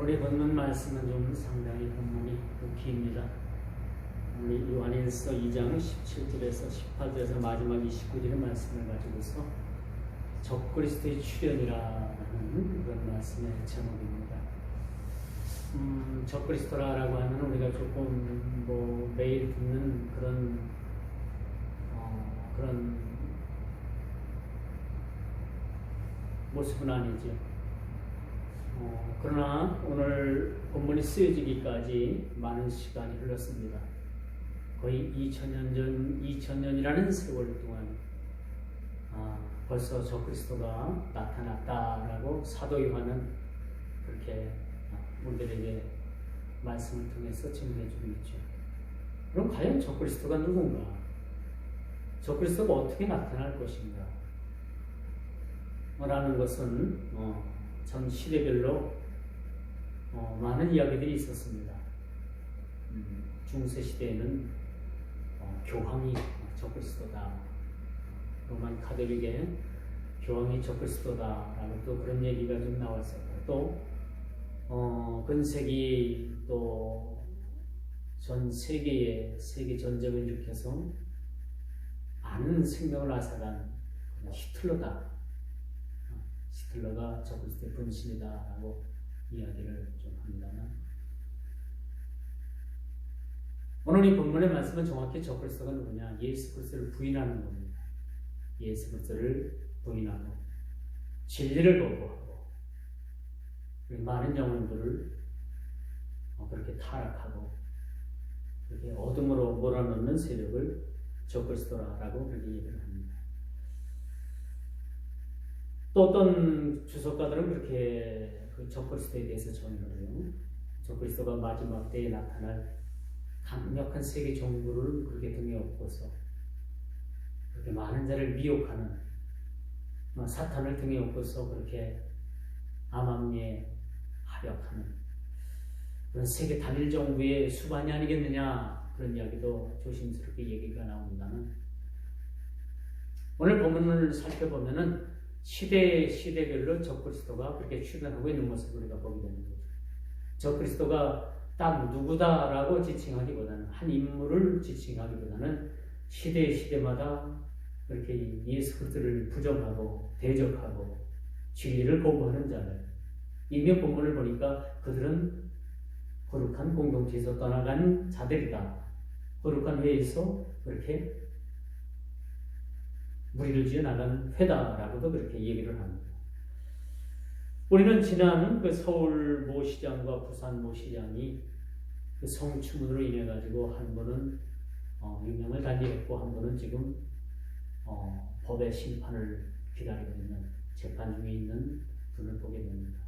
우리 본문 말씀은 좀 상당히 본문이 깁니다. 우리 요한일서 2장 17절에서 18절에서 마지막 29절의 말씀을 가지고서 적그리스도의 출현이라는 그런 말씀의 제목입니다. 적그리스도라고 하면 우리가 조금 매일 듣는 그런 모습은 아니죠. 그러나 오늘 본문이 쓰여지기까지 많은 시간이 흘렀습니다. 거의 2000년이라는 세월 동안 벌써 적그리스도가 나타났다라고 사도 요한은 그렇게 우리들에게 말씀을 통해서 증명해 주고 있죠. 그럼 과연 적그리스도가 누군가? 적그리스도가 어떻게 나타날 것인가? 라는 것은 전 시대별로 많은 이야기들이 있었습니다. 중세 시대에는 교황이 적그리스도다, 로만 가톨릭의 교황이 적그리스도다라고 또 그런 얘기가 좀 나왔었고, 또 근세기 또 전 세계에 세계 전쟁을 일으켜서 많은 생명을 앗아간 히틀러다. 히틀러가 적그리스도의 분신이다라고 이야기를 좀 합니다만, 오늘 이 본문의 말씀은 정확히 적그리스도가 누구냐? 예수 그리스도를 부인하는 겁니다. 예수 그리스도를 부인하고 진리를 거부하고 많은 영혼들을 그렇게 타락하고 그렇게 어둠으로 몰아넣는 세력을 적그리스도라고 그렇게 얘기를 합니다. 또 어떤 주석가들은 그렇게 그 적그리스도에 대해서 전언을 해요. 적그리스도가 마지막 때에 나타날 강력한 세계 정부를 그렇게 등에 업고서 그렇게 많은 자를 미혹하는 사탄을 등에 업고서 그렇게 암암리에 하력하는 그런 세계 단일 정부의 수반이 아니겠느냐, 그런 이야기도 조심스럽게 얘기가 나온다는. 오늘 본문을 살펴보면은 시대별로 적그리스도가 그렇게 출현하고 있는 모습을 우리가 보게 되는 거죠. 적그리스도가 딱 누구다라고 지칭하기보다는, 한 인물을 지칭하기보다는 시대마다 그렇게 예수 그리스도를 부정하고 대적하고 진리를 거부하는 자들, 이미 본문을 보니까 그들은 거룩한 공동체에서 떠나간 자들이다. 거룩한 회에서 그렇게 무리를 지어 나간 회다라고도 그렇게 얘기를 합니다. 우리는 지난 그 서울 모 시장과 부산 모 시장이 그 성추문으로 인해 가지고 한 분은 유명을 달리했고 한 분은 지금 법의 심판을 기다리고 있는, 재판 중에 있는 분을 보게 됩니다.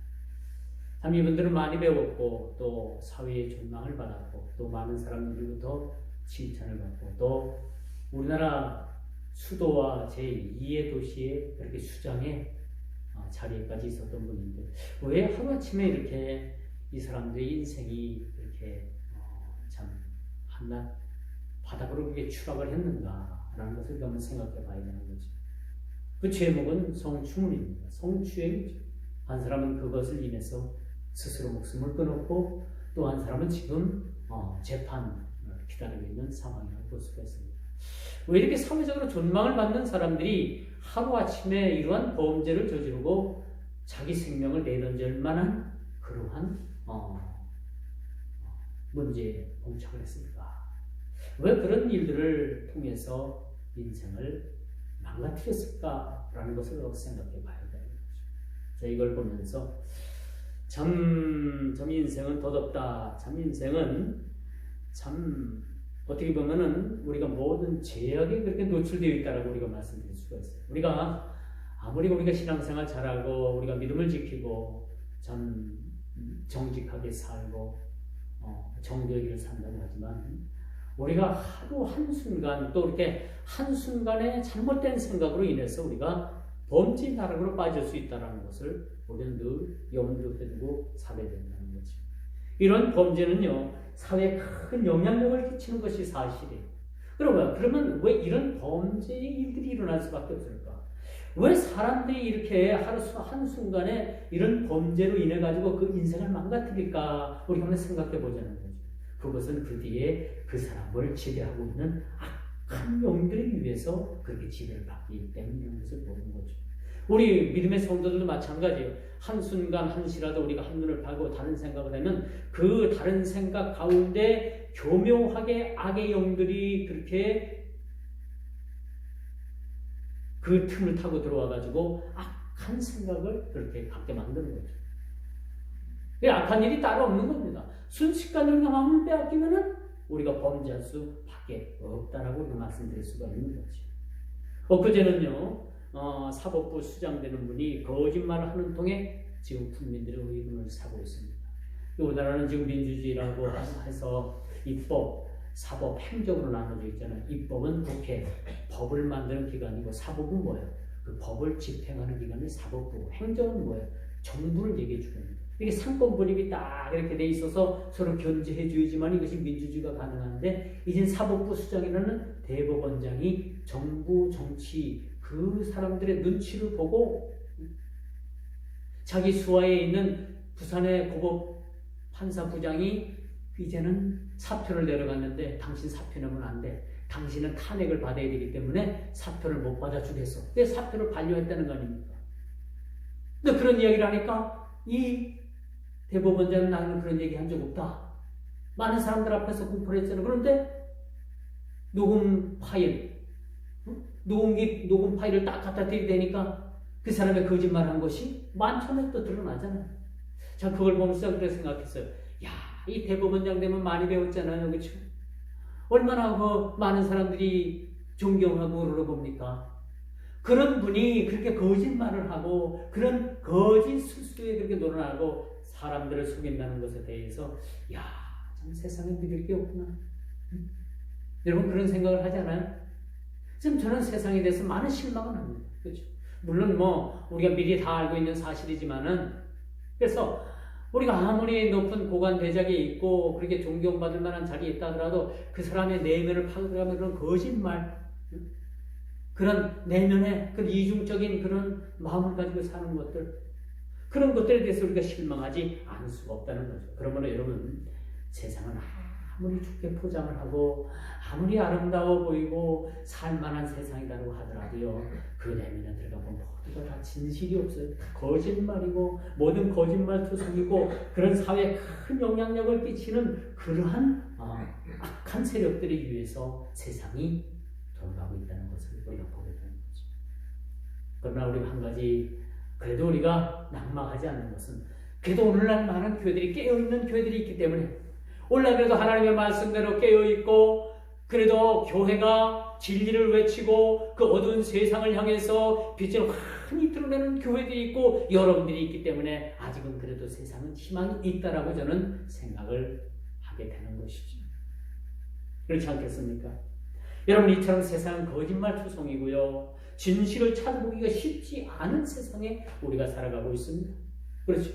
참 이분들은 많이 배웠고 또 사회의 존망을 받았고 또 많은 사람들로부터 칭찬을 받고 또 우리나라 수도와 제2의 도시의 그렇게 수장의 자리에까지 있었던 분인데, 왜 하루아침에 이렇게 이 사람들의 인생이 이렇게 참 한낱 바닥으로 그렇게 추락을 했는가라는 것을 한번 생각해 봐야 되는 거죠. 그 제목은 성추문입니다. 성추행이죠. 한 사람은 그것을 인해서 스스로 목숨을 끊었고 또 한 사람은 지금 재판을 기다리고 있는 상황이라고 볼 수가 있습니다. 왜 이렇게 사회적으로 존망을 받는 사람들이 하루아침에 이러한 범죄를 저지르고 자기 생명을 내던질 만한 그러한 문제에 봉착을 했습니까? 왜 그런 일들을 통해서 인생을 망가뜨렸을까라는 것을 생각해 봐야 되는 거죠. 이걸 보면서 참 인생은 더덥다. 참 인생은 참 어떻게 보면은 우리가 모든 제약에 그렇게 노출되어 있다라고 우리가 말씀드릴 수가 있어요. 우리가 아무리 우리가 신앙생활 잘하고 우리가 믿음을 지키고 참 정직하게 살고 정도의 길을 산다고 하지만, 우리가 하루 한순간 또 이렇게 한순간의 잘못된 생각으로 인해서 우리가 범죄 나락으로 빠질 수 있다는 것을 우리는 늘 염두에 두고 살아야 된다는 거죠. 이런 범죄는요, 사회에 큰 영향력을 끼치는 것이 사실이에요. 그러면 왜 이런 범죄의 일들이 일어날 수밖에 없을까? 왜 사람들이 이렇게 한순간에 이런 범죄로 인해 가지고 그 인생을 망가뜨릴까? 우리가 한번 생각해 보자는 거죠. 그것은 그 뒤에 그 사람을 지배하고 있는 악한 영들에 의해서 그렇게 지배를 받기 때문이라는 것을 보는 거죠. 우리 믿음의 성도들도 마찬가지예요. 한순간 한시라도 우리가 한눈을 팔고 다른 생각을 하면 그 다른 생각 가운데 교묘하게 악의 영들이 그렇게 그 틈을 타고 들어와가지고 악한 생각을 그렇게 갖게 만드는 거죠. 악한 일이 따로 없는 겁니다. 순식간에 우리가 마음을 빼앗기면은 우리가 범죄할 수밖에 없다라고 우리가 말씀드릴 수가 있는 거죠. 엊그제는요, 사법부 수장되는 분이 거짓말을 하는 통에 지금 국민들의 의문을 사고 있습니다. 우리나라는 지금 민주주의라고 해서 입법, 사법, 행정으로 나눠져 있잖아요. 입법은 국회, 법을 만드는 기관이고 사법은 뭐예요? 그 법을 집행하는 기관이 사법부, 행정은 뭐예요? 정부를 얘기해 주는 거예요. 이게 상권 분립이 딱 이렇게 돼 있어서 서로 견제해 주지만 이것이 민주주의가 가능한데 이젠 사법부 수장이라는 대법원장이 정부, 정치, 그 사람들의 눈치를 보고 자기 수하에 있는 부산의 고법 판사부장이 이제는 사표를 내려갔는데 당신 사표 내면 안 돼. 당신은 탄핵을 받아야 되기 때문에 사표를 못 받아주겠어. 왜 사표를 반려했다는 거 아닙니까? 근데 그런 이야기를 하니까 이 대법원장은 나는 그런 얘기 한 적 없다. 많은 사람들 앞에서 공포를 했잖아요. 그런데 녹음 파일을 딱 갖다 대니까 그 사람의 거짓말한 것이 만천에 또 드러나잖아요. 자, 그걸 보면서 그렇게 생각했어요. 야, 이 대법원장 되면 많이 배웠잖아요. 그렇죠? 얼마나 많은 사람들이 존경하고 그러봅니까? 그런 분이 그렇게 거짓말을 하고 그런 거짓 수수에 그렇게 놀아나고 사람들을 속인다는 것에 대해서 야, 참 세상에 믿을 게 없구나. 여러분 그런 생각을 하잖아요. 지금 저는 세상에 대해서 많은 실망을 합니다. 그렇죠? 물론 우리가 미리 다 알고 있는 사실이지만은 그래서 우리가 아무리 높은 고관 대작에 있고 그렇게 존경받을 만한 자리에 있다 하더라도 그 사람의 내면을 파고들어가면 그런 거짓말, 그런 내면의 그런 이중적인 그런 마음을 가지고 사는 것들, 그런 것들에 대해서 우리가 실망하지 않을 수가 없다는 거죠. 그러므로 여러분, 세상은 아무리 좋게 포장을 하고 아무리 아름다워 보이고 살만한 세상이라고 하더라도요, 그 내면에 들어가면 모두가 다 진실이 없어요. 거짓말이고 모든 거짓말투성이고 그런 사회에 큰 영향력을 끼치는 그러한 악한 세력들에 의해서 세상이 돌아가고 있다는 것을 우리가 보게 되는 거죠. 그러나 우리가 한 가지 그래도 우리가 낙망하지 않는 것은 그래도 오늘날 많은 교회들이 깨어있는 교회들이 있기 때문에 오늘날 그래도 하나님의 말씀대로 깨어있고 그래도 교회가 진리를 외치고 그 어두운 세상을 향해서 빛을 환히 드러내는 교회들이 있고 여러분들이 있기 때문에 아직은 그래도 세상은 희망이 있다라고 저는 생각을 하게 되는 것이죠. 그렇지 않겠습니까? 여러분 이처럼 세상은 거짓말투성이고요. 진실을 찾아보기가 쉽지 않은 세상에 우리가 살아가고 있습니다. 그렇죠?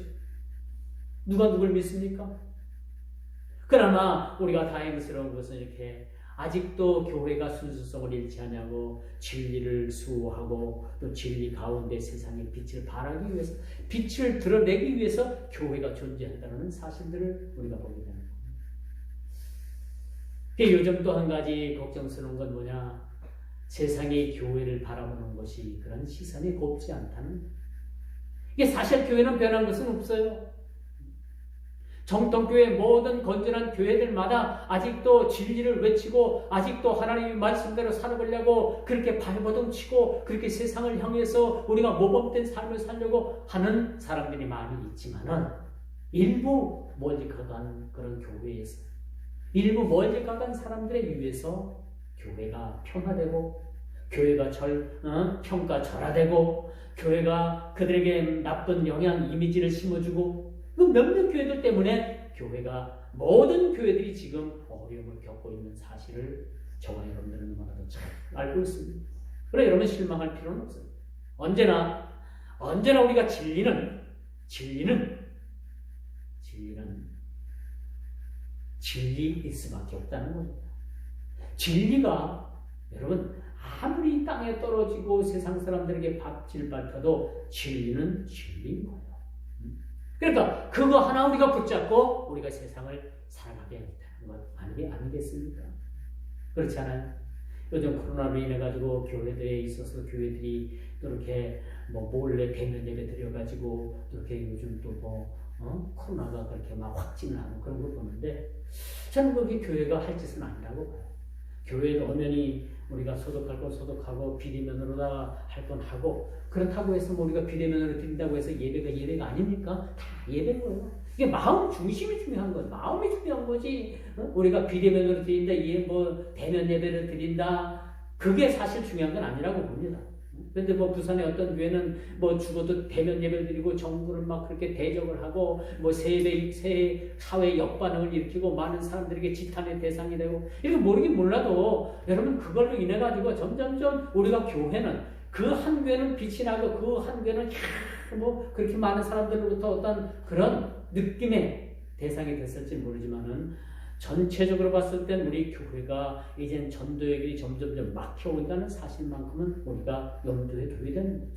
누가 누굴 믿습니까? 그러나 우리가 다행스러운 것은 이렇게 아직도 교회가 순수성을 잃지 않냐고 진리를 수호하고 또 진리 가운데 세상의 빛을 발하기 위해서 빛을 드러내기 위해서 교회가 존재한다는 사실들을 우리가 보게 되는 겁니다. 요즘 또 한 가지 걱정스러운 건 뭐냐? 세상이 교회를 바라보는 것이 그런 시선이 곱지 않다는 거예요. 이게 사실 교회는 변한 것은 없어요. 정통교회 모든 건전한 교회들마다 아직도 진리를 외치고 아직도 하나님의 말씀대로 살아보려고 그렇게 발버둥치고 그렇게 세상을 향해서 우리가 모범된 삶을 살려고 하는 사람들이 많이 있지만은 일부 멀리 가간 그런 교회에서 일부 멀리 가간 사람들에 의해서 교회가 평화되고 교회가 평가절하되고 교회가 그들에게 나쁜 영향 이미지를 심어주고 그 몇몇 교회들 때문에 교회가 모든 교회들이 지금 어려움을 겪고 있는 사실을 저와 여러분들은 너무나도 잘 알고 있습니다. 그러나 여러분 실망할 필요는 없어요. 언제나 우리가 진리는 진리일 수밖에 없다는 겁니다. 진리가 여러분 아무리 이 땅에 떨어지고 세상 사람들에게 박질 밟혀도 진리는 진리인 거예요. 그러니까 그거 하나 우리가 붙잡고 우리가 세상을 살아가게 한다는 것 아니겠습니까? 그렇지 않아요? 요즘 코로나로 인해 가지고 교회들에 있어서 교회들이 또 이렇게 뭐 몰래 대면 예배 드려가지고 이렇게 요즘 또 코로나가 그렇게 막 확진을 하고 그런 걸 보는데 저는 그게 교회가 할 짓은 아니라고 봐요. 교회도 엄연히 우리가 소독할 건 소독하고 비대면으로다 할 건 하고 그렇다고 해서 뭐 우리가 비대면으로 드린다고 해서 예배가 아닙니까? 다 예배인 거예요. 이게 마음 중심이 중요한 거예요. 마음이 중요한 거지. 우리가 비대면으로 드린다, 대면 예배를 드린다. 그게 사실 중요한 건 아니라고 봅니다. 그런데 뭐 부산의 어떤 교회는 뭐 죽어도 대면 예배를 드리고 정부를 막 그렇게 대적을 하고 뭐 사회 역반응을 일으키고 많은 사람들에게 지탄의 대상이 되고 이렇게 모르긴 몰라도 여러분 그걸로 인해 가지고 점점점 우리가 교회는 그 한 교회는 빛이 나고 그 한 교회는 뭐 그렇게 많은 사람들로부터 어떤 그런 느낌의 대상이 됐을지 모르지만은 전체적으로 봤을 땐 우리 교회가 이젠 전도의 길이 점점 막혀온다는 사실만큼은 우리가 염두에 두게 되는 거죠.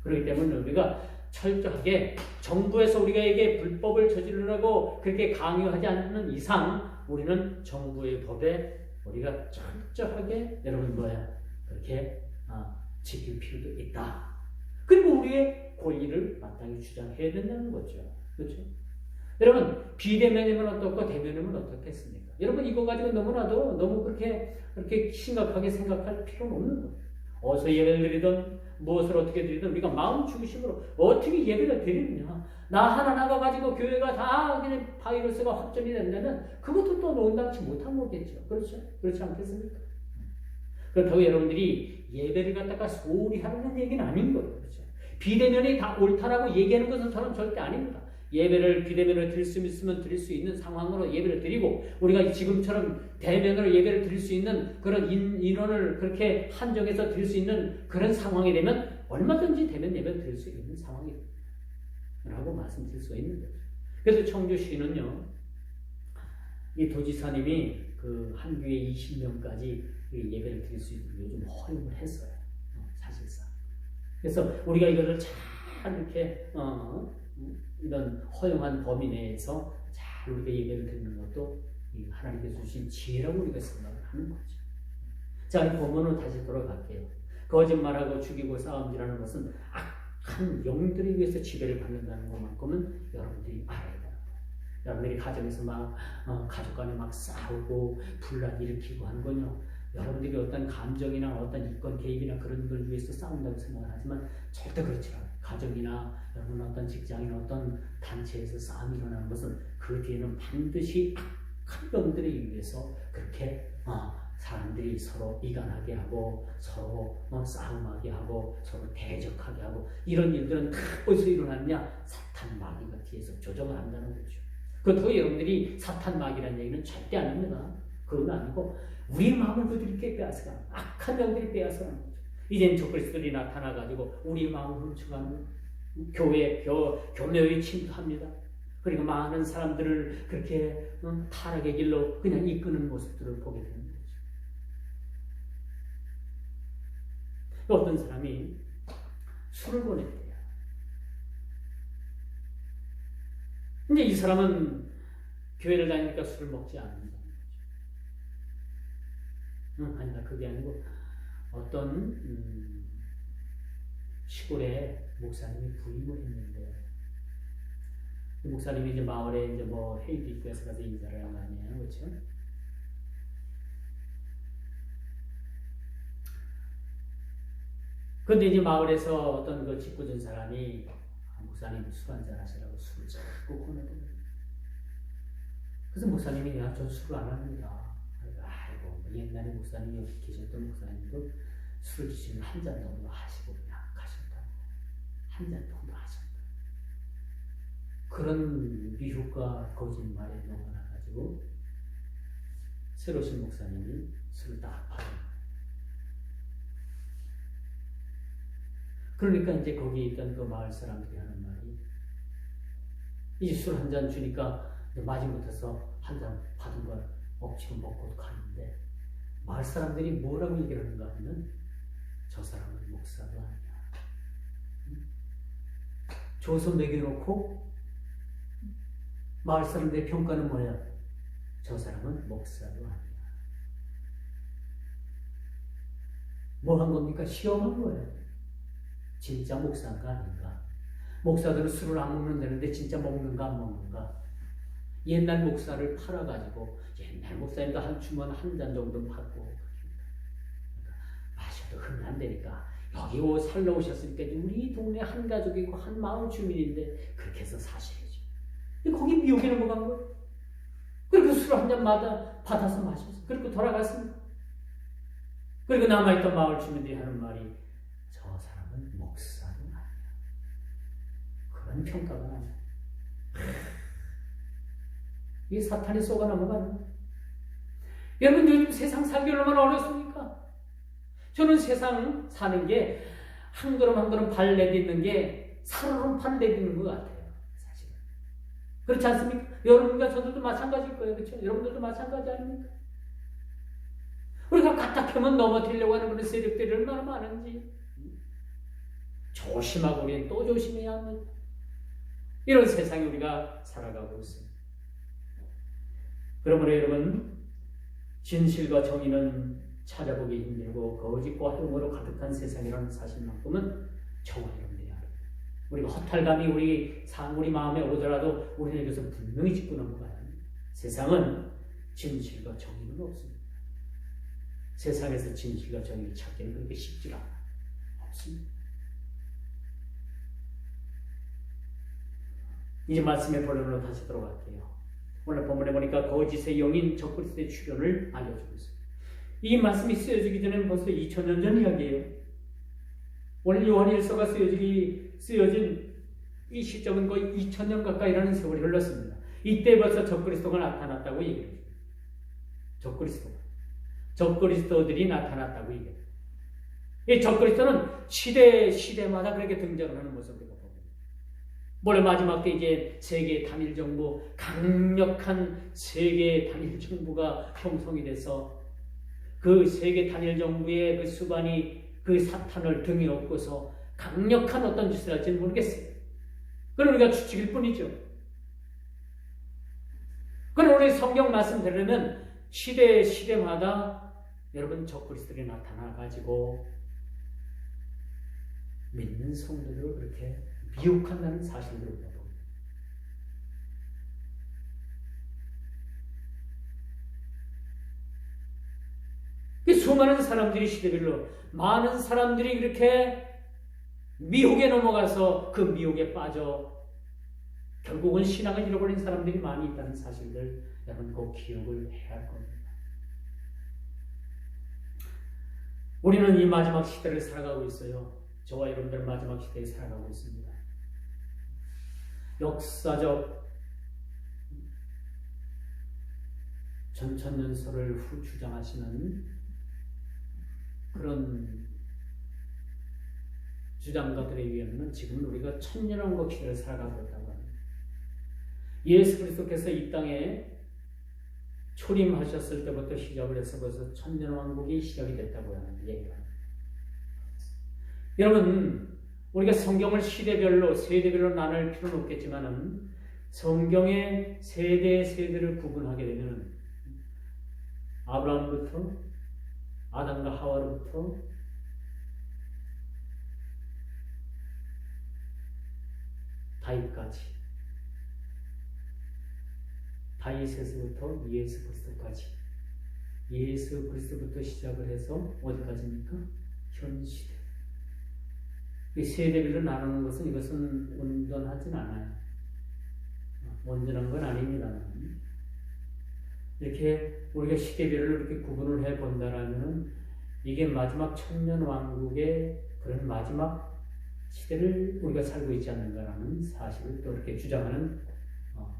그렇기 때문에 우리가 철저하게 정부에서 우리에게 불법을 저지르라고 그렇게 강요하지 않는 이상 우리는 정부의 법에 우리가 철저하게 여러분 그렇게 지킬 필요도 있다. 그리고 우리의 권리를 마땅히 주장해야 된다는 거죠. 그렇죠? 여러분 비대면이면 어떻고 대면이면 어떻겠습니까? 여러분 이거 가지고 너무 그렇게 심각하게 생각할 필요는 없는 거예요. 어디서 예배를 드리든 무엇을 어떻게 드리든 우리가 마음 중심으로 어떻게 예배를 드리느냐. 나 하나 나가가지고 교회가 다 그냥 바이러스가 확전이 된다면 그것도 또 논당치 못한 거겠죠. 그렇죠? 그렇지 않겠습니까? 그렇다고 여러분들이 예배를 갖다가 소홀히 하는 얘기는 아닌 거예요. 그렇죠? 비대면이 다 옳다라고 얘기하는 것은 저는 절대 아닙니다. 예배를 비대면으로 드릴 수 있으면 드릴 수 있는 상황으로 예배를 드리고 우리가 지금처럼 대면으로 예배를 드릴 수 있는 그런 인원을 그렇게 한정해서 드릴 수 있는 그런 상황이 되면 얼마든지 대면 예배를 드릴 수 있는 상황이라고 말씀드릴 수 있는 거죠. 그래서 청주시는요, 이 도지사님이 그 한 교회 20명까지 예배를 드릴 수 있도록 요즘 허용을 했어요. 사실상. 그래서 우리가 이거를 잘 이렇게 이런 허용한 범위 내에서 잘 우리가 예배를 드리는 것도 하나님께서 주신 지혜라고 우리가 생각을 하는 거죠. 자, 이 본문으로 다시 돌아갈게요. 거짓말하고 죽이고 싸움질하는 것은 악한 영들에 의해서 지배를 받는다는 것만큼은 여러분들이 알아야 돼요. 여러분들이 가정에서 막 가족 간에 막 싸우고 분란 일으키고 하는 건요, 여러분들이 어떤 감정이나 어떤 이권 개입이나 그런 걸 위해서 싸운다고 생각을 하지만 절대 그렇지 않아요. 가정이나 여러분 어떤 직장이나 어떤 단체에서 싸움이 일어나는 것은 그 뒤에는 반드시 악한 영들에 의해서 그렇게 사람들이 서로 이간하게 하고 서로 싸움하게 하고 서로 대적하게 하고 이런 일들은 다 어디서 일어났냐? 사탄 마귀가 뒤에서 조정을 한다는 거죠. 그렇다고 여러분들이 사탄 마귀라는 얘기는 절대 아닙니다. 그건 아니고 우리의 마음을 그들이 빼앗아가는 악한 영들이 빼앗아가는 거죠. 이젠 적그리스도들이 나타나가지고 우리의 마음을 훔쳐가는 교묘히 침투합니다. 그리고 많은 사람들을 그렇게 타락의 길로 그냥 이끄는 모습들을 보게 되는 거죠. 어떤 사람이 술을 보냈대요. 근데 이 사람은 교회를 다니니까 술을 먹지 않는다는 거죠. 아니다, 그게 아니고 어떤 시골에 목사님이 부임을 했는데 그 목사님이 이제 마을에 이제 뭐 회의도 있고 해서 가서 인사를 한 거 아니에요, 그렇죠? 근데 이제 마을에서 어떤 그 직구준 사람이 목사님 술 한잔 하시라고 술을 자꾸 권하더라고요. 그래서 목사님이 저 술을 안 합니다. 아이고 옛날에 목사님이 여기 계셨던 목사님도 술을 드시면 한 잔 정도 하시고 그냥 가셨다고. 한 잔 정도 하셨다. 그런 미혹과 거짓말에 넘어가가지고 새로 오신 목사님이 술을 딱 받은. 그러니까 이제 거기 있던 그 마을 사람들이 하는 말이 이제 술 한 잔 주니까 마지못해서 한 잔 받은 걸 억지로 먹고 가는데 마을 사람들이 뭐라고 얘기를 하는가 하면 저 사람은 목사도 아니야. 조서 매겨놓고 마을 사람들의 평가는 뭐야? 저 사람은 목사도 아니야. 뭐 한 겁니까? 시험한 거예요. 진짜 목사인가 아닌가? 목사들은 술을 안 먹는 데는데 진짜 먹는가 안 먹는가? 옛날 목사를 팔아가지고 옛날 목사님도 한 주면 한 잔 정도 받고 그러니까 마셔도 흥한다니까 여기 살러 오셨으니까 우리 동네 한 가족이고 한 마을 주민인데 그렇게 해서 사셔야죠. 거기 미혹에는 뭐가 한 거예요? 그리고 술 한 잔마다 받아서 마셨어. 그리고 돌아갔습니다. 그리고 남아있던 마을 주민들이 하는 말이 저 사람은 목사도 아니야. 그런 평가가 나요. 이게 사탄이 쏘가 넘어가는 거예요. 여러분 요즘 세상 살기 얼마나 어렵습니까? 저는 세상 사는 게 한 걸음 한 걸음 발 내딛는 게 살얼음 발 내딛는 것 같아요. 사실은. 그렇지 않습니까? 여러분과 저들도 마찬가지일 거예요. 그렇죠? 여러분들도 마찬가지 아닙니까? 우리가 까딱하면 넘어뜨리려고 하는 그런 세력들이 얼마나 많은지 조심하고 우리는 또 조심해야 합니다. 이런 세상에 우리가 살아가고 있습니다. 그러므로 여러분 진실과 정의는 찾아보기 힘들고 거짓과 허용으로 가득한 세상이라는 사실만큼은 정말 여러분들이 알아요. 우리가 허탈감이 우리 마음에 오더라도 우리는 이것을 분명히 짚고 넘어가야 합니다. 세상은 진실과 정의는 없습니다. 세상에서 진실과 정의를 찾기는 그렇게 쉽지가 없습니다. 이제 말씀의 본론으로 다시 들어갈게요. 오늘 본문에 보니까 거짓의 영인 적그리스도의 출현을 알려주고 있습니다. 이 말씀이 쓰여지기 전에는 벌써 2000년 전 이야기예요. 오늘 요한일서가 쓰여진 이 시점은 거의 2000년 가까이라는 세월이 흘렀습니다. 이때 벌써 적그리스도가 나타났다고 얘기해요. 적그리스도들이 나타났다고 얘기해요. 이 적그리스도는 시대마다 그렇게 등장을 하는 모습을 우리가 봅니다. 원래 마지막 때 이제 세계 단일 정부, 강력한 세계 단일 정부가 형성이 돼서 그 세계 단일 정부의 그 수반이 그 사탄을 등에 업고서 강력한 어떤 짓을 할지는 모르겠어요. 그건 우리가 추측일 뿐이죠. 그럼 우리 성경 말씀대로는 시대마다 여러분 적그리스도들이 나타나가지고 믿는 성도들을 그렇게 미혹한다는 사실들을 우리가 봅니다. 수많은 사람들이 시대별로 많은 사람들이 그렇게 미혹에 넘어가서 그 미혹에 빠져 결국은 신앙을 잃어버린 사람들이 많이 있다는 사실들 여러분 꼭 기억을 해야 할 겁니다. 우리는 이 마지막 시대를 살아가고 있어요. 저와 여러분들은 마지막 시대에 살아가고 있습니다. 역사적 전천년설을 주장하시는 그런 주장가들에 의하면 지금은 우리가 천년왕국 시대를 살아가고 있다고 합니다. 예수 그리스도께서 이 땅에 초림하셨을 때부터 시작을 해서 벌써 천년왕국이 시작이 됐다고 하는 얘기가 합니다. 여러분 우리가 성경을 세대별로 나눌 필요는 없겠지만은 성경의 세대를 구분하게 되면 아브라함부터 아담과 하와로부터 다윗까지, 다윗에서부터 예수 그리스도까지, 예수 그리스도부터 시작을 해서 어디까지입니까? 현 시대. 이 세대별로 나누는 것은 이것은 온전하진 않아요. 온전한 건 아닙니다. 이렇게 우리가 시대별로 이렇게 구분을 해 본다라면은 이게 마지막 천년왕국의 그런 마지막 시대를 우리가 살고 있지 않는가라는 사실을 또 이렇게 주장하는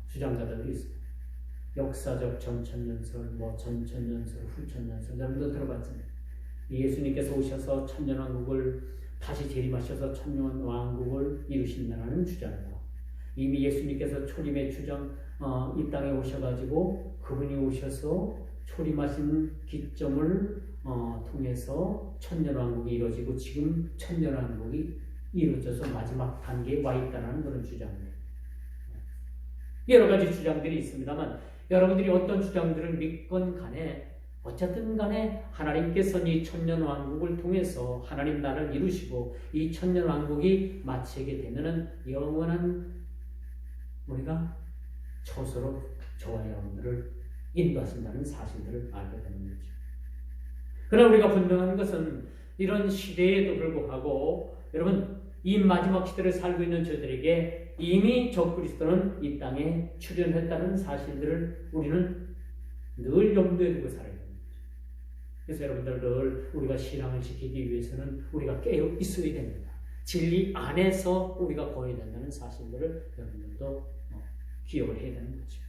주장자들도 있습니다. 역사적 전천년설, 전천년설, 후천년설 여러분도 들어봤잖아요. 예수님께서 오셔서 천년왕국을 다시 재림하셔서 천년왕국을 이루신다는 주장이고 이미 예수님께서 초림의 이 땅에 오셔가지고 그분이 오셔서 초림하신 기점을 통해서 천년왕국이 이루어지고 지금 천년왕국이 이루어져서 마지막 단계에 와 있다는 그런 주장들. 여러 가지 주장들이 있습니다만 여러분들이 어떤 주장들을 믿건 간에 어쨌든 간에 하나님께서는 이 천년왕국을 통해서 하나님 나라를 이루시고 이 천년왕국이 마치게 되면은 영원한 우리가 초소로 저와 여러분들을 인도하신다는 사실들을 알게 되는 거죠. 그러나 우리가 분명한 것은 이런 시대에도 불구하고 여러분 이 마지막 시대를 살고 있는 저들에게 이미 적그리스도는 이 땅에 출현했다는 사실들을 우리는 늘 염두에 두고 살아야 됩니다. 그래서 여러분들 늘 우리가 신앙을 지키기 위해서는 우리가 깨어 있어야 됩니다. 진리 안에서 우리가 거해야 된다는 사실들을 여러분들도 기억을 해야 되는 거죠.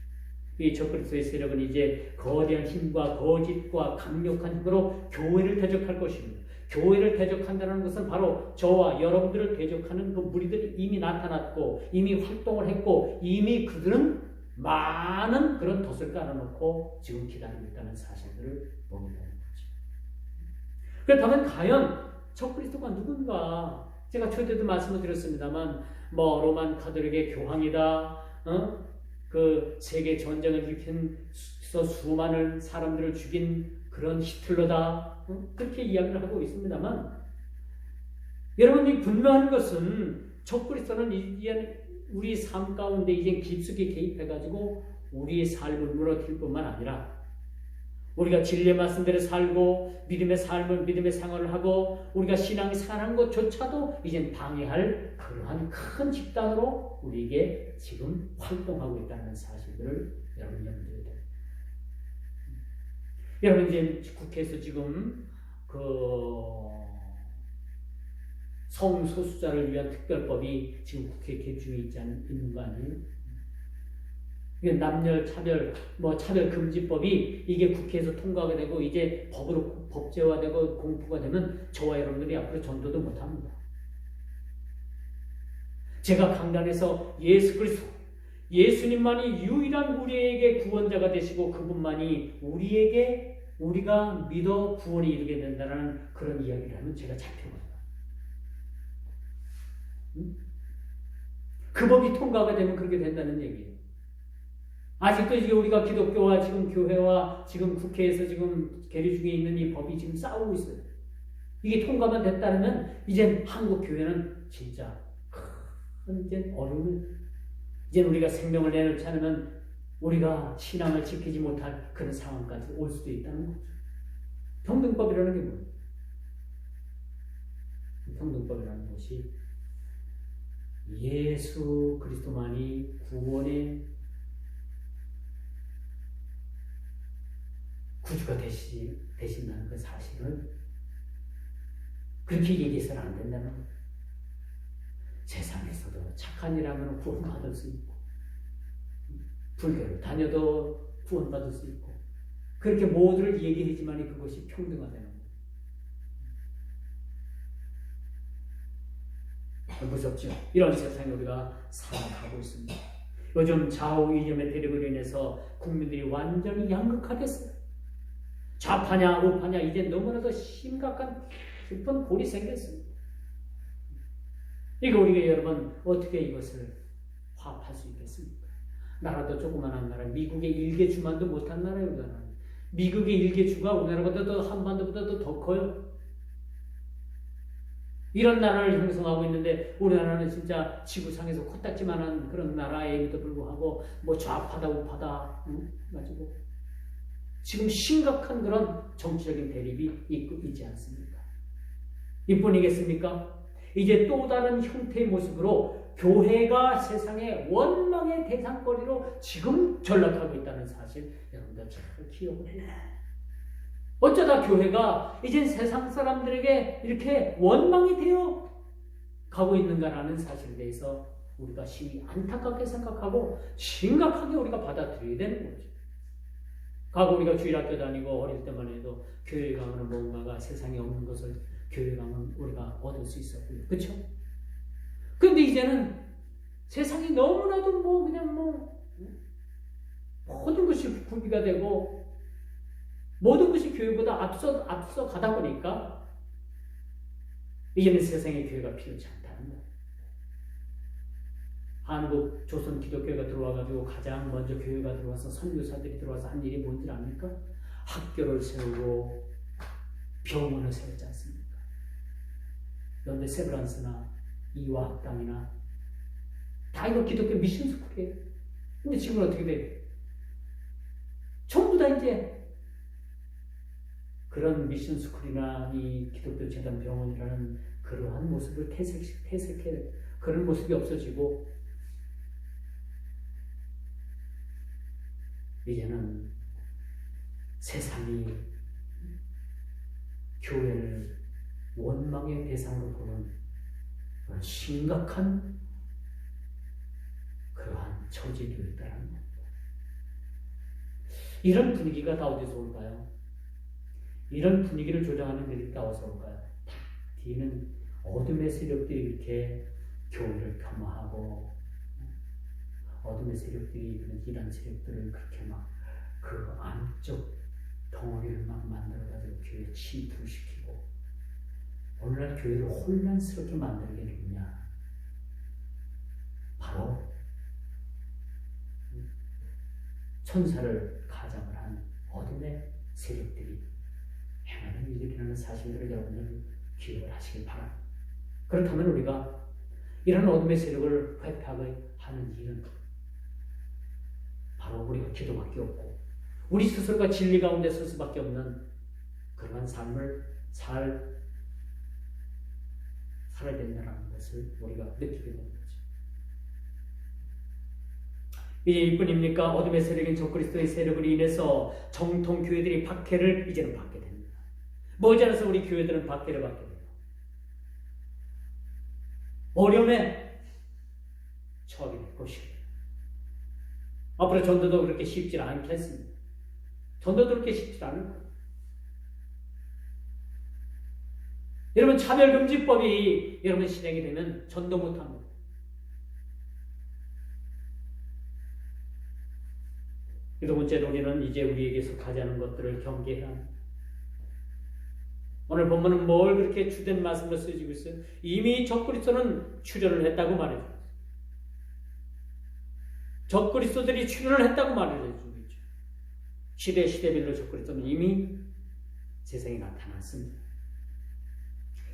이 적그리스도의 세력은 이제 거대한 힘과 거짓과 강력한 힘으로 교회를 대적할 것입니다. 교회를 대적한다는 것은 바로 저와 여러분들을 대적하는 그 무리들이 이미 나타났고 이미 활동을 했고 이미 그들은 많은 그런 덫을 깔아놓고 지금 기다리고 있다는 사실들을 보게 되는 거죠. 그렇다면 과연 적그리스도가 누군가? 제가 초대도 말씀을 드렸습니다만 로만 가톨릭의 교황이다. 그 세계 전쟁을 일으켜서 수많은 사람들을 죽인 그런 히틀러다. 그렇게 이야기를 하고 있습니다만 여러분이 분명한 것은 적그리스도는 이제 우리 삶 가운데 이제 깊숙이 개입해가지고 우리의 삶을 무너뜨릴 뿐만 아니라 우리가 진리의 말씀대로 살고 믿음의 삶을 믿음의 생활을 하고 우리가 신앙이 살아가는 것조차도 이젠 방해할 그러한 큰 집단으로 우리에게 지금 활동하고 있다는 사실들을 여러분 염두에 둬요. 여러분 이제 국회에서 지금 그 성소수자를 위한 특별법이 지금 국회에 개중해 있는 거 아니에요? 남녀 차별, 차별 금지법이 이게 국회에서 통과가 되고 이제 법으로 법제화되고 공포가 되면 저와 여러분들이 앞으로 전도도 못합니다. 제가 강단에서 예수 그리스도, 예수님만이 유일한 우리에게 구원자가 되시고 그분만이 우리가 믿어 구원에 이르게 된다는 그런 이야기를 하면 제가 잡혀가요. 그 법이 통과가 되면 그렇게 된다는 얘기예요. 아직도 이제 우리가 기독교와 지금 교회와 지금 국회에서 지금 계류 중에 있는 이 법이 지금 싸우고 있어요. 이게 통과만 됐다면 이제 한국 교회는 진짜 큰 이제 어려움을 이제 우리가 생명을 내놓지 않으면 우리가 신앙을 지키지 못할 그런 상황까지 올 수도 있다는 거죠. 평등법이라는 게 뭐예요? 평등법이라는 것이 예수 그리스도만이 구원의 구주가 되신다는 그 사실을 그렇게 얘기해서는 안 된다는 거예요. 세상에서도 착한 일 하면 구원받을 수 있고 불교를 다녀도 구원받을 수 있고 그렇게 모두를 얘기하지만 그것이 평등하다는 거예요. 무섭죠? 이런 세상에 우리가 살아가고 있습니다. 요즘 좌우 이념의 대립으로 인해서 국민들이 완전히 양극화됐어요. 좌파냐 우파냐 이제 너무나도 심각한 깊은 골이 생겼습니다. 이거 우리가 여러분 어떻게 이것을 화합할 수 있겠습니까? 나라도 조그만한 나라, 미국의 일개주만도 못한 나라예요. 우리나라는. 미국의 일개주가 우리나라보다도 한반도보다도 더 커요. 이런 나라를 형성하고 있는데 우리나라는 진짜 지구상에서 코딱지만한 그런 나라에도 불구하고 좌파다 우파다 가지고 지금 심각한 그런 정치적인 대립이 있지 않습니까? 이뿐이겠습니까? 이제 또 다른 형태의 모습으로 교회가 세상의 원망의 대상거리로 지금 전락하고 있다는 사실 여러분들 잘 기억을 해요. 어쩌다 교회가 이제 세상 사람들에게 이렇게 원망이 되어 가고 있는가라는 사실에 대해서 우리가 심히 안타깝게 생각하고 심각하게 우리가 받아들여야 되는 거죠. 과거 우리가 주일학교 다니고 어릴 때만 해도 교회 가면 뭔가가 세상에 없는 것을 교회 가면 우리가 얻을 수 있었고요. 그렇죠? 그런데 이제는 세상이 너무나도 그냥 모든 것이 구비가 되고 모든 것이 교회보다 앞서 가다 보니까 이제는 세상에 교회가 필요치 않다는 거예요. 한국 조선 기독교가 들어와가지고 가장 먼저 교회가 들어와서 선교사들이 들어와서 한 일이 뭔지 압니까? 학교를 세우고 병원을 세웠지 않습니까? 그런데 세브란스나 이화학당이나 다 이거 기독교 미션 스쿨이에요. 근데 지금은 어떻게 돼요? 전부 다 이제 그런 미션 스쿨이나 이 기독교 재단 병원이라는 그러한 모습을 퇴색해야 돼요. 그런 모습이 없어지고 이제는 세상이 교회를 원망의 대상으로 보는 그런 심각한 그러한 처지에 있다는 겁니다. 이런 분위기가 다 어디서 올까요? 이런 분위기를 조장하는 일이 다 어디서 올까요? 뒤에는 어둠의 세력들이 이렇게 교회를 폄하하고 어둠의 세력들이 이런 세력들을 그렇게 막 그 안쪽 덩어리를 막 만들어가지고 교회에 침투를 시키고 오늘날 교회를 혼란스럽게 만들게 되느냐? 바로 천사를 가장을 한 어둠의 세력들이 행하는 일이라는 사실들을 여러분들 기억을 하시길 바랍니다. 그렇다면 우리가 이런 어둠의 세력을 회피하는 일은 바로 우리가 기도밖에 없고 우리 스스로가 진리 가운데 설 수밖에 없는 그러한 삶을 살아야 된다는 것을 우리가 느끼게 되는 거죠. 이제 이뿐입니까? 어둠의 세력인 적그리스도의 세력으로 인해서 정통 교회들이 박해를 이제는 받게 됩니다. 머지않아서 우리 교회들은 박해를 받게 돼요. 어려움에 처하게 될 것이에요. 앞으로 전도도 그렇게 쉽지 않겠습니다. 전도도 그렇게 쉽지 않을 거예요. 여러분 차별금지법이 여러분 실행이 되면 전도 못합니다. 두 번째로 우리는 이제 우리에게 속하지 않은 것들을 경계해야 합니다. 오늘 본문은 뭘 그렇게 주된 말씀으로 쓰여지고 있어요? 이미 적그리스도는 출현을 했다고 말해줘요. 적그리스도들이 출현을 했다고 말해주고 있죠. 시대별로 적그리스도는 이미 세상에 나타났습니다.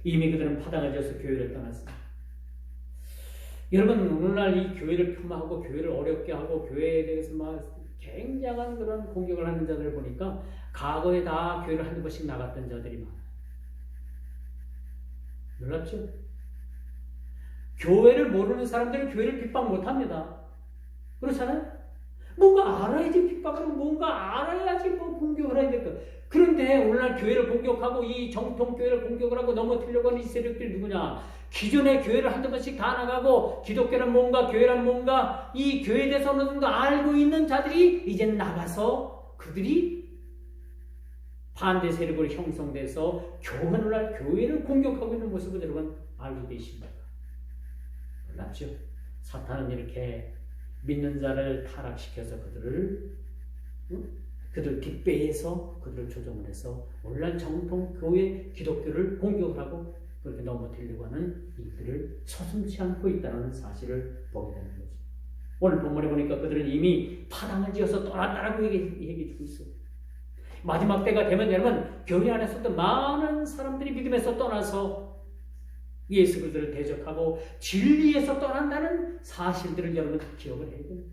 이미 그들은 파당을 지어서 교회를 떠났습니다. 여러분 오늘날 이 교회를 폄하하고 교회를 어렵게 하고 교회에 대해서 막 굉장한 그런 공격을 하는 자들을 보니까 과거에 다 교회를 한두 번씩 나갔던 자들이 많아요. 놀랍죠? 교회를 모르는 사람들은 교회를 핍박 못합니다. 그렇잖아요? 뭔가 알아야지 핍박을 하고 뭔가 알아야지 뭐 공격을 해야 될까. 그런데 오늘날 교회를 공격하고 이 정통 교회를 공격을 하고 넘어뜨리려고 하는 이 세력들이 누구냐? 기존의 교회를 한두 번씩 다 나가고 기독교는 뭔가 교회란 뭔가 이 교회에 대해서 어느 정도 알고 있는 자들이 이제 나가서 그들이 반대 세력으로 형성돼서 오늘날 교회를 공격하고 있는 모습을 여러분 알고 계십니까? 놀랍죠? 사탄은 이렇게 믿는 자를 타락시켜서 그들을 깃배해서 그들을 조종을 해서 오늘날 정통 교회 기독교를 공격을 하고 그렇게 넘어뜨리려고 하는 일들을 서슴지 않고 있다는 사실을 보게 되는 거죠. 오늘 본문에 보니까 그들은 이미 파당을 지어서 떠났다라고 얘기해주고 있어요. 마지막 때가 되면 여러분 교회 안에서도 많은 사람들이 믿음에서 떠나서 예수 그리스도를 대적하고 진리에서 떠난다는 사실들을 여러분 기억을 해야 됩니다.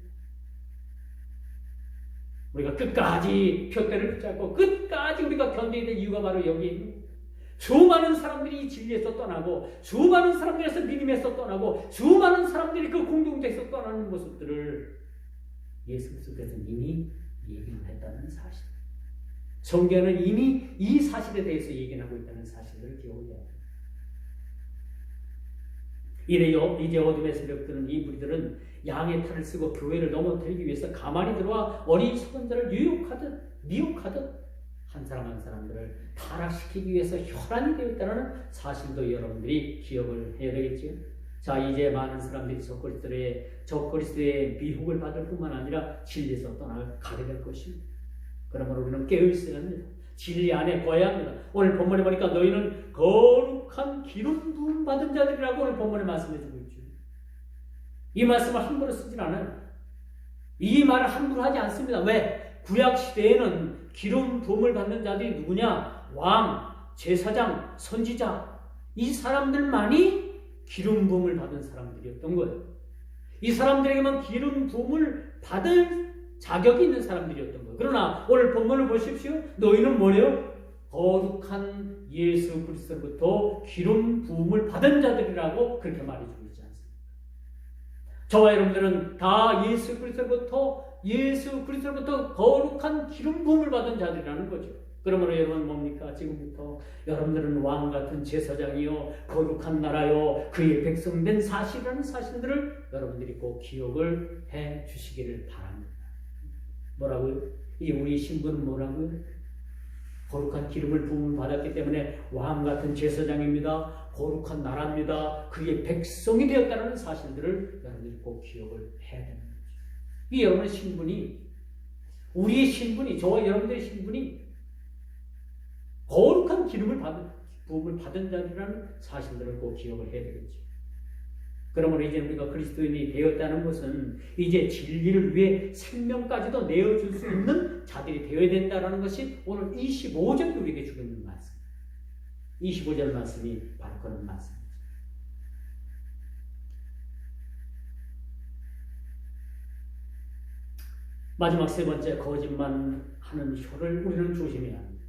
우리가 끝까지 표대를 붙잡고 끝까지 우리가 견뎌야 될 이유가 바로 여기에 있는 수많은 사람들이 진리에서 떠나고 수많은 사람들에서 믿음에서 떠나고 수많은 사람들이 그 공동체에서 떠나는 모습들을 예수 그리스도께서 이미 얘기를 했다는 사실. 성경은 이미 이 사실에 대해서 얘기하고 있다는 사실을 기억해야 합니다. 이래요. 이제 어둠의 세력들은 이 무리들은 양의 탈을 쓰고 교회를 넘어뜨리기 위해서 가만히 들어와 어리석은 자를 미혹하듯 한 사람 한 사람들을 타락시키기 위해서 혈안이 되어 있다는 사실도 여러분들이 기억을 해야 되겠죠. 자, 이제 많은 사람들이 적그리스도의 미혹을 받을 뿐만 아니라 진리에서 떠나가게 될 것입니다. 그러므로 우리는 깨어있어야 합니다. 진리 안에 거해야 합니다. 오늘 본문에 보니까 너희는 거룩한 기름 부음 받은 자들이라고 오늘 본문에 말씀해주고 있죠. 이 말씀을 함부로 쓰진 않아요. 이 말을 함부로 하지 않습니다. 왜? 구약 시대에는 기름 부음을 받는 자들이 누구냐? 왕, 제사장, 선지자, 이 사람들만이 기름 부음을 받은 사람들이었던 거예요. 이 사람들에게만 기름 부음을 받을 자격이 있는 사람들이었던 거예요. 그러나 오늘 본문을 보십시오. 너희는 뭐래요? 거룩한 예수 그리스도로부터 기름 부음을 받은 자들이라고 그렇게 말해주고 있지 않습니까? 저와 여러분들은 다 예수 그리스도로부터 거룩한 기름 부음을 받은 자들이라는 거죠. 그러므로 여러분 뭡니까? 지금부터 여러분들은 왕 같은 제사장이요 거룩한 나라요 그의 백성된 사실이라는 사실들을 여러분들이 꼭 기억을 해 주시기를 바랍니다. 뭐라고요? 이 우리 신분은 뭐라고요? 거룩한 기름을 부음을 받았기 때문에 왕 같은 제사장입니다. 거룩한 나라입니다. 그의 백성이 되었다는 사실들을 여러분들이 꼭 기억을 해야 되는 거죠. 이 여러분의 신분이, 우리의 신분이, 저와 여러분들의 신분이 거룩한 기름을 부음을 받은 자들이라는 사실들을 꼭 기억을 해야 되겠죠. 그러므로 이제 우리가 그리스도인이 되었다는 것은 이제 진리를 위해 생명까지도 내어줄 수 있는 자들이 되어야 된다는 것이 오늘 25절이 우리에게 주고 있는 말씀. 25절 말씀이 바로 그런 말씀이죠. 마지막 세 번째, 거짓말하는 혀를 우리는 조심해야 합니다.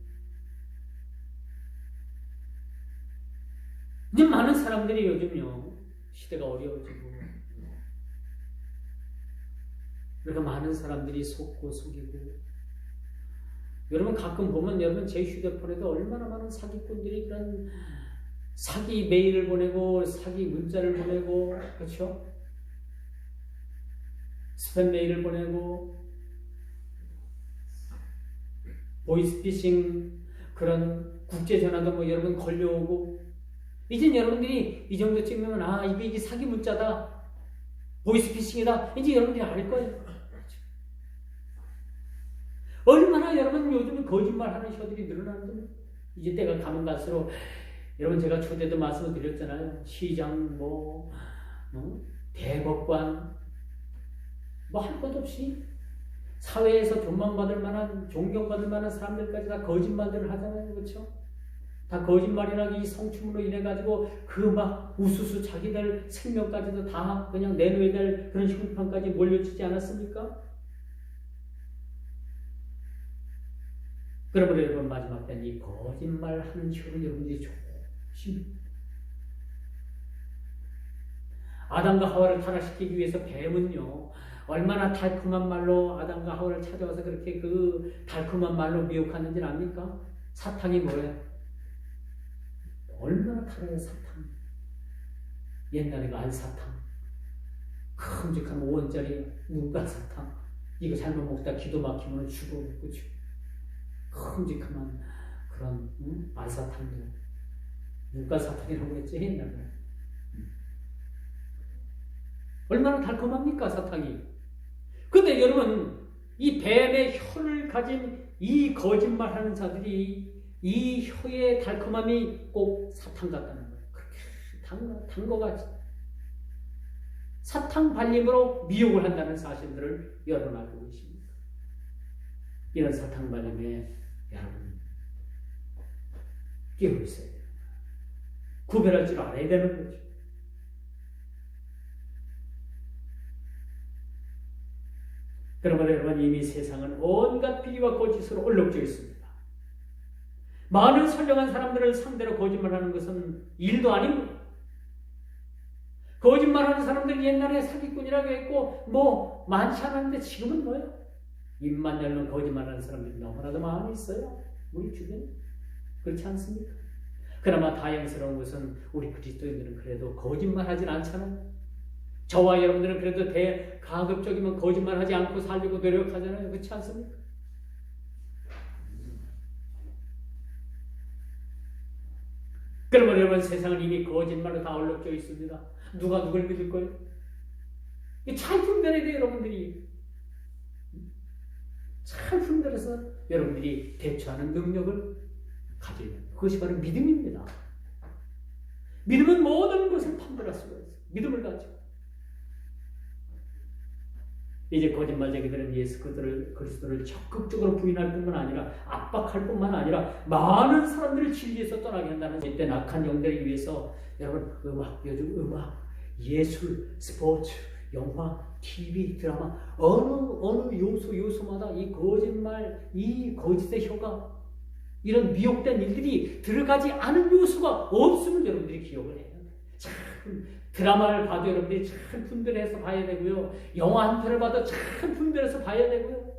이제 많은 사람들이 요즘요, 시대가 어려워지고, 그러니까 많은 사람들이 속고 속이고, 여러분 가끔 보면 여러분 제 휴대폰에도 얼마나 많은 사기꾼들이 그런 사기 메일을 보내고, 사기 문자를 보내고, 그렇죠? 스팸 메일을 보내고, 보이스피싱, 그런 국제전화도 뭐 여러분 걸려오고, 이제 여러분들이 이 정도 찍으면 아 이게 사기 문자다, 보이스피싱이다, 이제 여러분들이 알 거예요. 얼마나 여러분 요즘 거짓말하는 혀들이 늘어나는데 이제 때가 가면 갈수록 여러분 제가 초대도 말씀을 드렸잖아요. 시장 대법관 뭐 할 것 없이 사회에서 존망받을 만한, 존경받을 만한 사람들까지 다 거짓말들을 하잖아요. 그렇죠? 다 거짓말이나 이 성춤으로 인해 가지고 그 막 우수수 자기들 생명까지도 다 그냥 내놓아야 될 그런 형편까지 몰려치지 않았습니까? 그러므로 여러분 마지막 때는 이 거짓말하는 혀를 여러분들이 조심. 아담과 하와를 타락시키기 위해서 뱀은요 얼마나 달콤한 말로 아담과 하와를 찾아와서 그렇게 그 달콤한 말로 미혹하는지 압니까? 사탕이 뭐예요? 얼마나 달아요, 사탕. 옛날에 그 알사탕, 큼직한 5원짜리 눈가 사탕, 이거 잘못 먹다 기도 막히면 죽어, 그죠? 큼직한 그런 알사탕도 눈가 사탕이라고 했죠, 옛날에. 얼마나 달콤합니까, 사탕이? 근데 여러분, 이 뱀의 혀를 가진 이 거짓말하는 자들이 이 혀의 달콤함이 꼭 사탕 같다는 거예요. 그렇게 단 거 같이 사탕 발림으로 미혹을 한다는 사실들을 여러분 알고 계십니까? 이런 사탕 발림에 여러분 끼어 있어야 돼요. 구별할 줄 알아야 되는 거죠. 그러므로 여러분 이미 세상은 온갖 비리와 거짓으로 얼룩져 있습니다. 많은 선량한 사람들을 상대로 거짓말하는 것은 일도 아닙니다. 거짓말하는 사람들이 옛날에 사기꾼이라고 했고 뭐 많지 않았는데 지금은 뭐예요? 입만 열면 거짓말하는 사람들이 너무나도 많이 있어요. 우리 주변에. 그렇지 않습니까? 그나마 다행스러운 것은 우리 그리스도인들은 그래도 거짓말하진 않잖아요. 저와 여러분들은 그래도 가급적이면 거짓말하지 않고 살려고 노력하잖아요. 그렇지 않습니까? 그러면 여러분 세상은 이미 거짓말로 다 얼룩져 있습니다. 누가 누굴 믿을 거예요? 잘 분별해야 돼요, 여러분들이. 잘 분별해서 여러분들이 대처하는 능력을 가져야 됩니다. 그것이 바로 믿음입니다. 믿음은 모든 것을 판별할 수가 있어요. 믿음을 가지고. 이제 거짓말쟁이들은 예수 그리스도를 적극적으로 부인할 뿐만 아니라 압박할 뿐만 아니라 많은 사람들을 진리에서 떠나게 한다는 이때 낙한 영들을 위해서 여러분 요즘 음악, 예술, 스포츠, 영화, TV, 드라마 어느 요소마다 이 거짓말, 이 거짓의 혀가 이런 미혹된 일들이 들어가지 않은 요소가 없음을 여러분들이 기억을 해야 돼요. 참 드라마를 봐도 여러분들이 참 분별해서 봐야 되고요. 영화 한 편을 봐도 참 분별해서 봐야 되고요.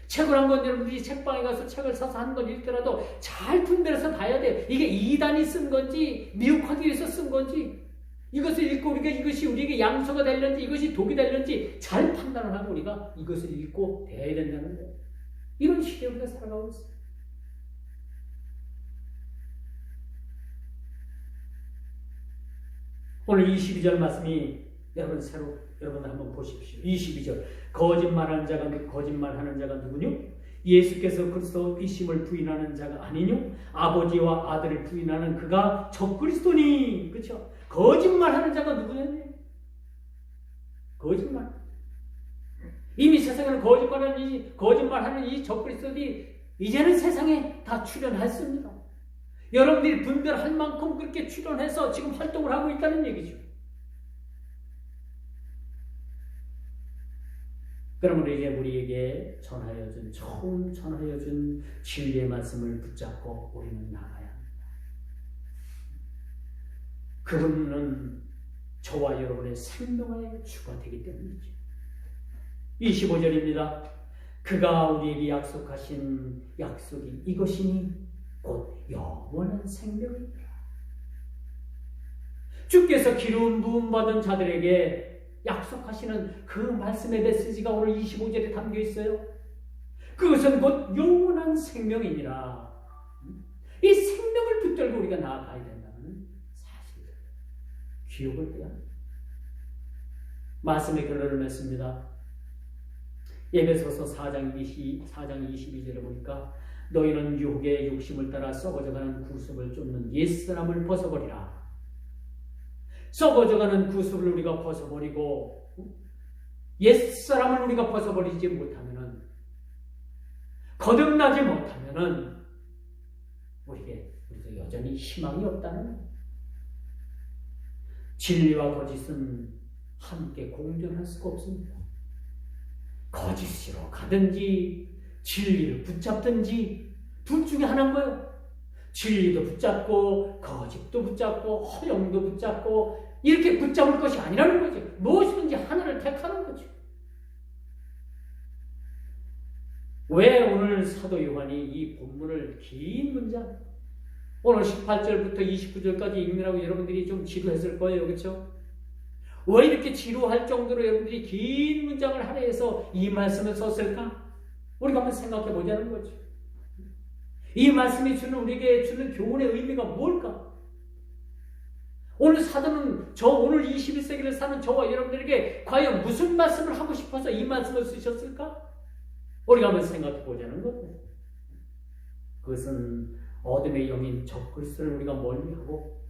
책을 한 권 여러분들이 책방에 가서 책을 사서 한 권 읽더라도 잘 분별해서 봐야 돼요. 이게 이단이 쓴 건지 미혹하기 위해서 쓴 건지 이것을 읽고 우리가 이것이 우리에게 양서가 되려는지 이것이 독이 되려는지 잘 판단을 하고 우리가 이것을 읽고 대해야 된다는 거예요. 이런 시대에 우리가 살아가고 있어요. 오늘 22절 말씀이 여러분 한번 보십시오. 22절 거짓말하는 자가 누구뇨? 예수께서 그리스도이심을 부인하는 자가 아니뇨? 아버지와 아들을 부인하는 그가 적그리스도니. 그렇죠? 거짓말하는 자가 누구냐? 거짓말. 이미 세상에는 거짓말하는 이 적그리스도들이 이제는 세상에 다 출현했습니다. 여러분들이 분별할 만큼 그렇게 출현해서 지금 활동을 하고 있다는 얘기죠. 그러면 이제 우리에게 처음 전하여 준 진리의 말씀을 붙잡고 우리는 나가야 합니다. 그분은 저와 여러분의 생명의 주가 되기 때문이죠. 25절입니다. 그가 우리에게 약속하신 약속이 이것이니 곧 영원한 생명이다. 주께서 기름 부음 받은 자들에게 약속하시는 그 말씀의 메시지가 오늘 25절에 담겨 있어요. 그것은 곧 영원한 생명이니라. 이 생명을 붙들고 우리가 나아가야 된다는 사실을 기억을 해야 합니다. 말씀의 결론을 맺습니다. 에베소서 4장 22절에 보니까 너희는 유혹의 욕심을 따라 썩어져가는 구습을 쫓는 옛사람을 벗어버리라. 썩어져가는 구습을 우리가 벗어버리고 옛사람을 우리가 벗어버리지 못하면은, 거듭나지 못하면은 우리도 여전히 희망이 없다는 거예요. 진리와 거짓은 함께 공존할 수가 없습니다. 거짓으로 가든지 진리를 붙잡든지 둘 중에 하나인 거예요. 진리도 붙잡고 거짓도 붙잡고 허영도 붙잡고 이렇게 붙잡을 것이 아니라는 거죠. 무엇이든지 하나를 택하는 거죠. 왜 오늘 사도 요한이 이 본문을 긴 문장, 오늘 18절부터 29절까지 읽느라고 여러분들이 좀 지루했을 거예요. 그렇죠? 왜 이렇게 지루할 정도로 여러분들이 긴 문장을 할애해서 이 말씀을 썼을까? 우리가 한번 생각해 보자는 거죠. 이 말씀이 우리에게 주는 교훈의 의미가 뭘까? 오늘 사도는 오늘 21세기를 사는 저와 여러분들에게 과연 무슨 말씀을 하고 싶어서 이 말씀을 쓰셨을까? 우리가 한번 생각해 보자는 거죠. 그것은 어둠의 영인 적그리스도를 우리가 멀리하고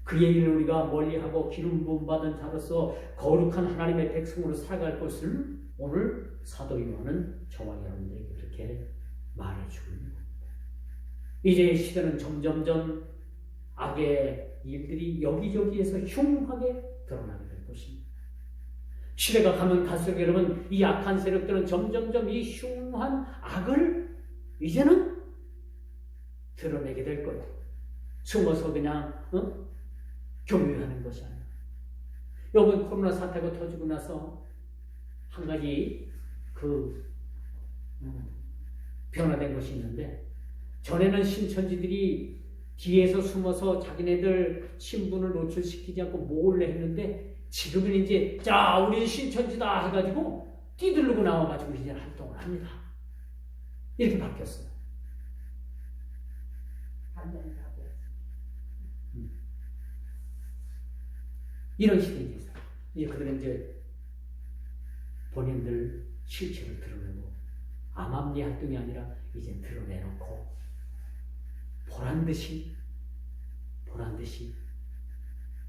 그의 일을 우리가 멀리하고 기름 부음 받은 자로서 거룩한 하나님의 백성으로 살아갈 것을 오늘 사도 요한은 저와 여러분들에게 그렇게 말해주고 있는 겁니다. 이제 시대는 점점점 악의 일들이 여기저기에서 흉하게 드러나게 될 것입니다. 시대가 가면 갈수록 여러분, 이 악한 세력들은 점점점 이 흉한 악을 이제는 드러내게 될 거예요. 숨어서 그냥 교묘하는 것이 아니라. 여러분, 코로나 사태가 터지고 나서 한 가지 변화된 것이 있는데, 전에는 신천지들이 뒤에서 숨어서 자기네들 신분을 노출시키지 않고 몰래 했는데, 지금은 이제 자 우리 신천지다 해가지고 뛰들르고 나와가지고 이제 활동을 합니다. 이렇게 바뀌었어요. 완전히 바뀌었어요. 이런 시대에 있어요. 이제 그들은 이제 본인들 실체를 드러내고 암암리 활동이 아니라 이제 드러내놓고 보란듯이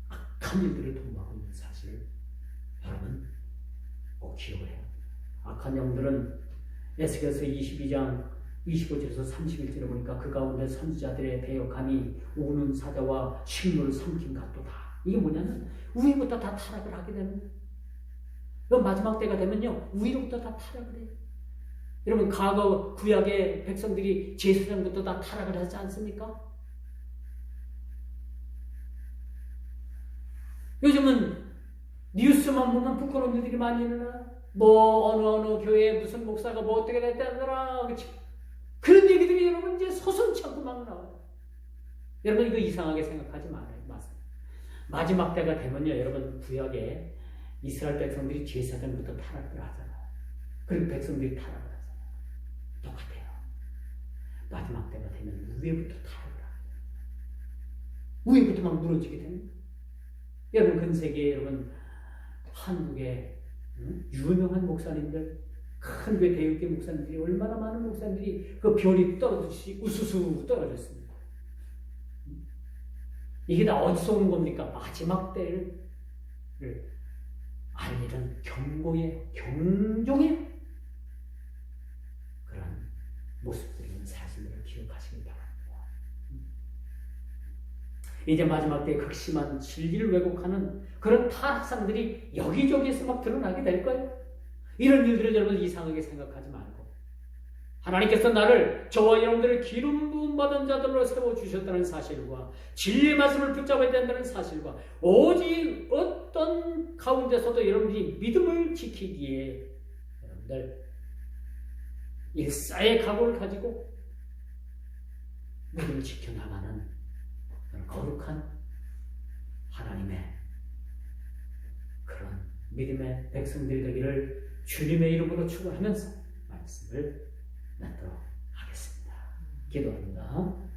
악한 일들을 통보하고 있는 사실을 여러분 꼭 기억을 해요. 악한 영들은 에스겔서 22장 25절에서 31절에 보니까 그 가운데 선지자들의 배역함이 우는 사자와 식물을 삼킨 같도다. 이게 뭐냐면 위부터 다 타락을 하게 되는 거예요. 마지막 때가 되면요 위로부터 다 타락을 해요. 여러분 과거 구약의 백성들이 제사장부터 다 타락을 하지 않습니까? 요즘은 뉴스만 보면 부끄러운 일들이 많이 일어나. 뭐 어느 교회에 무슨 목사가 뭐 어떻게 됐다더라. 그런 얘기들이 여러분 이제 서슴지 않고 막 나와요. 여러분 이거 이상하게 생각하지 마세요. 마지막 때가 되면요 여러분 구약에 이스라엘 백성들이 제사장부터 타락을 하잖아요. 그리고 백성들이 타락을 하잖아요. 똑같아요. 마지막 때가 되면 위에부터 타락을 하고 위에부터 막 무너지게 됩니다. 여러분 근세기에 여러분 한국의 유명한 목사님들 큰 교회 대육교 목사님들이 얼마나 많은 목사님들이 그 별이 떨어지듯이 우수수 떨어졌습니다. 이게 다 어디서 오는 겁니까? 마지막 때를 알리는 경고예요. 경종이에요. 그런 모습들이 사실을 기억하시기 바랍니다. 이제 마지막 때 극심한 진리를 왜곡하는 그런 타락상들이 여기저기에서 막 드러나게 될 거예요. 이런 일들을 여러분 이상하게 생각하지 말고 하나님께서 나를 저와 여러분들을 기름 부음 받은 자들로 세워주셨다는 사실과 진리의 말씀을 붙잡아야 된다는 사실과 오직 어떤 가운데서도 여러분들이 믿음을 지키기에 여러분들 일사의 각오를 가지고 믿음을 지켜나가는 거룩한 하나님의 그런 믿음의 백성들이 되기를 주님의 이름으로 축원하면서 말씀을 맺도록 하겠습니다. 기도합니다.